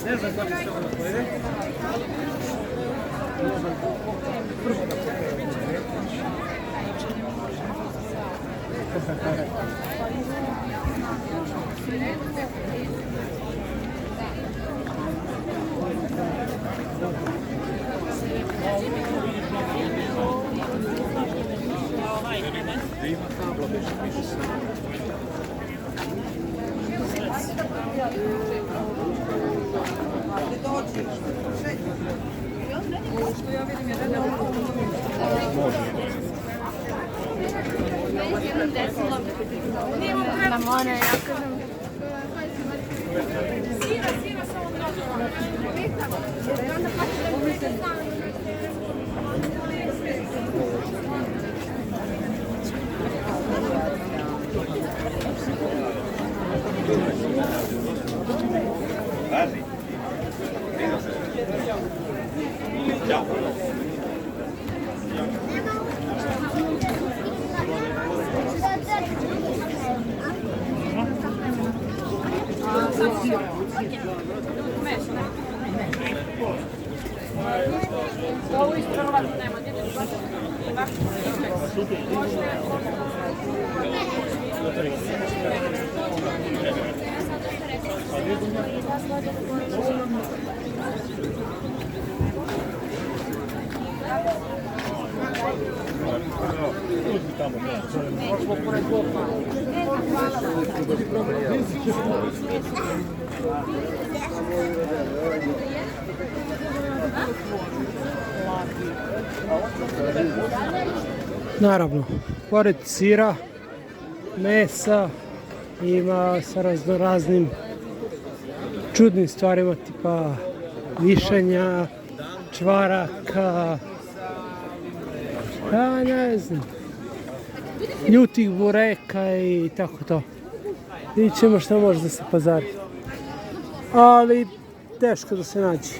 Ne znam kako se ovo pojede. Da mora, ja kažem. Ovo ispravljamo nema, Naravno, pored sira, mesa, ima sa raznoraznim čudnim stvarima tipa višanja, čvaraka, ja ne znam, ljutih bureka i tako to. Vidjet ćemo šta može da se pazari. Ali teško da se nađe.